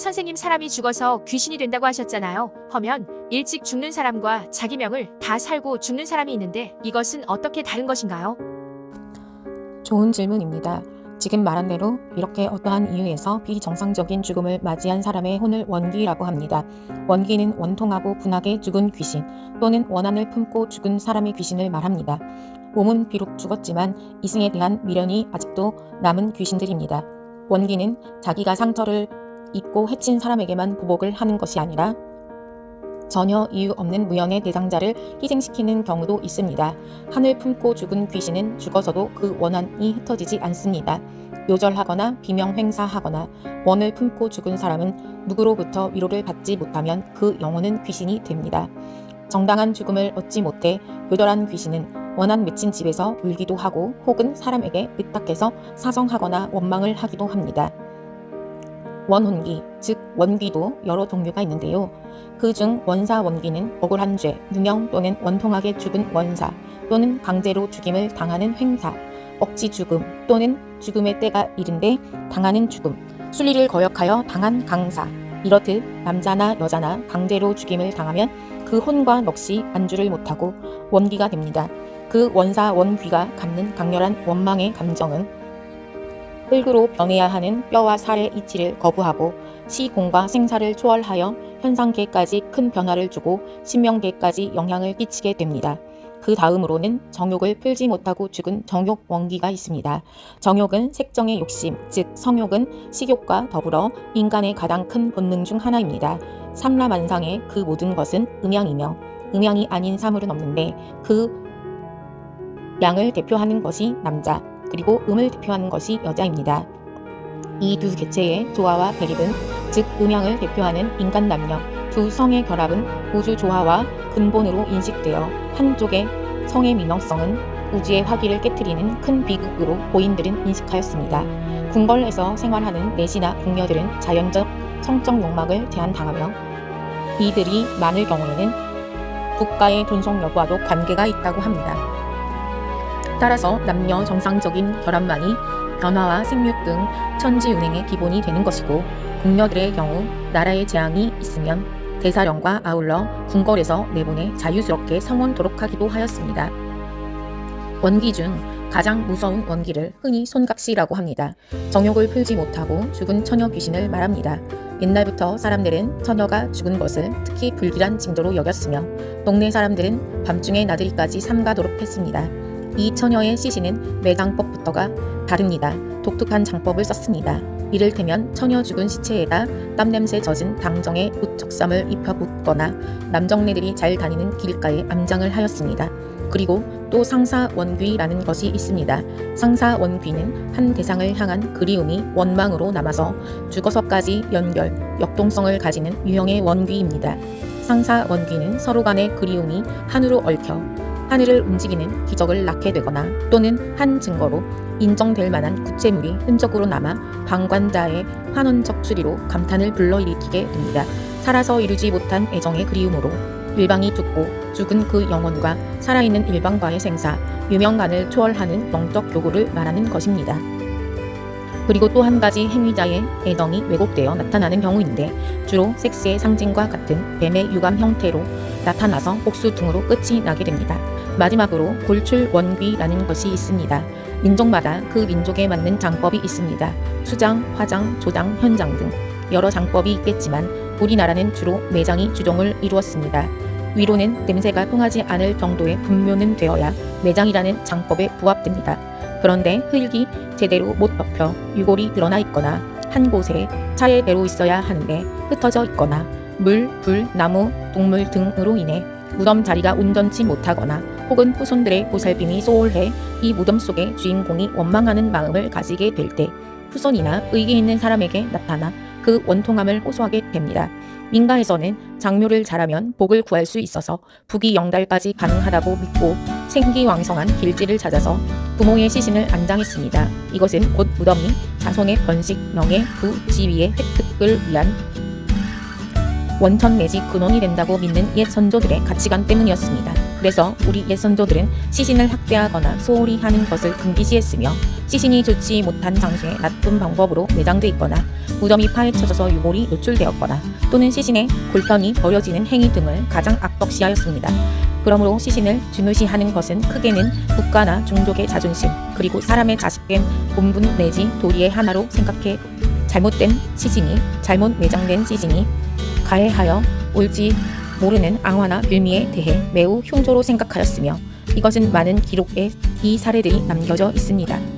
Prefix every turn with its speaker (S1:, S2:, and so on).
S1: 선생님, 사람이 죽어서 귀신이 된다고 하셨잖아요. 허면 일찍 죽는 사람과 자기 명을 다 살고 죽는 사람이 있는데 이것은 어떻게 다른 것인가요?
S2: 좋은 질문입니다. 지금 말한 대로 이렇게 어떠한 이유에서 비정상적인 죽음을 맞이한 사람의 혼을 원귀라고 합니다. 원귀는 원통하고 분하게 죽은 귀신 또는 원한을 품고 죽은 사람의 귀신을 말합니다. 몸은 비록 죽었지만 이승에 대한 미련이 아직도 남은 귀신들입니다. 원귀는 자기가 상처를 입고 해친 사람에게만 보복을 하는 것이 아니라 전혀 이유 없는 무연의 대상자를 희생시키는 경우도 있습니다. 한을 품고 죽은 귀신은 죽어서도 그 원한이 흩어지지 않습니다. 요절하거나 비명횡사하거나 원을 품고 죽은 사람은 누구로부터 위로를 받지 못하면 그 영혼은 귀신이 됩니다. 정당한 죽음을 얻지 못해 요절한 귀신은 원한 맺힌 집에서 울기도 하고 혹은 사람에게 의탁해서 사정하거나 원망을 하기도 합니다. 원혼귀, 즉 원귀도 여러 종류가 있는데요. 그중 원사 원귀는 억울한 죄, 누명 또는 원통하게 죽은 원사 또는 강제로 죽임을 당하는 횡사, 억지 죽음 또는 죽음의 때가 이른데 당하는 죽음, 순리를 거역하여 당한 강사, 이렇듯 남자나 여자나 강제로 죽임을 당하면 그 혼과 넋이 안주를 못하고 원귀가 됩니다. 그 원사 원귀가 갖는 강렬한 원망의 감정은 흙으로 변해야 하는 뼈와 살의 이치를 거부하고 시공과 생사를 초월하여 현상계까지 큰 변화를 주고 신명계까지 영향을 끼치게 됩니다. 그 다음으로는 정욕을 풀지 못하고 죽은 정욕 원귀가 있습니다. 정욕은 색정의 욕심, 즉 성욕은 식욕과 더불어 인간의 가장 큰 본능 중 하나입니다. 삼라만상의 그 모든 것은 음양이며 음양이 아닌 사물은 없는데 그 양을 대표하는 것이 남자, 그리고 음을 대표하는 것이 여자입니다. 이 두 개체의 조화와 대립은 즉 음양을 대표하는 인간 남녀 두 성의 결합은 우주 조화와 근본으로 인식되어 한쪽의 성의 민원성은 우주의 화기를 깨트리는 큰 비극으로 고인들은 인식하였습니다. 궁궐에서 생활하는 내시나 궁녀들은 자연적 성적 욕망을 제한당하며 이들이 많을 경우에는 국가의 존속 여부와도 관계가 있다고 합니다. 따라서 남녀 정상적인 결합만이 변화와 생육 등 천지운행의 기본이 되는 것이고 궁녀들의 경우 나라의 재앙이 있으면 대사령과 아울러 궁궐에서 내보내 자유스럽게 성혼토록 하기도 하였습니다. 원귀 중 가장 무서운 원귀를 흔히 손각시라고 합니다. 정욕을 풀지 못하고 죽은 처녀 귀신을 말합니다. 옛날부터 사람들은 처녀가 죽은 것을 특히 불길한 징조로 여겼으며 동네 사람들은 밤중에 나들이까지 삼가도록 했습니다. 이 처녀의 시신은 매장법부터가 다릅니다. 독특한 장법을 썼습니다. 이를테면 처녀 죽은 시체에다 땀냄새 젖은 당정에 우척삼을 입혀 묻거나 남정네들이 잘 다니는 길가에 암장을 하였습니다. 그리고 또 상사원귀라는 것이 있습니다. 상사원귀는 한 대상을 향한 그리움이 원망으로 남아서 죽어서까지 연결, 역동성을 가지는 유형의 원귀입니다. 상사원귀는 서로 간의 그리움이 한으로 얽혀 하늘을 움직이는 기적을 낳게 되거나 또는 한 증거로 인정될 만한 구체물이 흔적으로 남아 방관자의 환원적 추리로 감탄을 불러일으키게 됩니다. 살아서 이루지 못한 애정의 그리움으로 일방이 죽고 죽은 그 영혼과 살아있는 일방과의 생사, 유명간을 초월하는 영적 교구를 말하는 것입니다. 그리고 또 한 가지 행위자의 애정이 왜곡되어 나타나는 경우인데 주로 섹스의 상징과 같은 뱀의 유감 형태로 나타나서 복수 등으로 끝이 나게 됩니다. 마지막으로 골출원귀라는 것이 있습니다. 민족마다 그 민족에 맞는 장법이 있습니다. 수장, 화장, 조장, 현장 등 여러 장법이 있겠지만 우리나라는 주로 매장이 주종을 이루었습니다. 위로는 냄새가 통하지 않을 정도의 분묘는 되어야 매장이라는 장법에 부합됩니다. 그런데 흙이 제대로 못 덮여 유골이 드러나 있거나 한 곳에 차례대로 있어야 하는데 흩어져 있거나 물, 불, 나무, 동물 등으로 인해 무덤 자리가 온전치 못하거나 혹은 후손들의 보살핌이 소홀해 이 무덤 속의 주인공이 원망하는 마음을 가지게 될 때 후손이나 의기 있는 사람에게 나타나 그 원통함을 호소하게 됩니다. 민가에서는 장묘를 잘하면 복을 구할 수 있어서 부귀영달까지 가능하다고 믿고 생기왕성한 길지를 찾아서 부모의 시신을 안장했습니다. 이것은 곧 무덤이 자손의 번식, 명예, 부, 지위의 획득을 위한 원천 내지 근원이 된다고 믿는 옛 선조들의 가치관 때문이었습니다. 그래서 우리 옛 선조들은 시신을 학대하거나 소홀히 하는 것을 금기시했으며 시신이 좋지 못한 장소에 나쁜 방법으로 매장돼 있거나 무덤이 파헤쳐져서 유골이 노출되었거나 또는 시신의 골편이 버려지는 행위 등을 가장 악덕시하였습니다. 그러므로 시신을 중요시하는 것은 크게는 국가나 종족의 자존심 그리고 사람의 자식된 본분 내지 도리의 하나로 생각해 잘못된 시신이 잘못 매장된 시신이 가해하여 올지 모르는 앙화나 빌미에 대해 매우 흉조로 생각하였으며 이것은 많은 기록에 이 사례들이 남겨져 있습니다.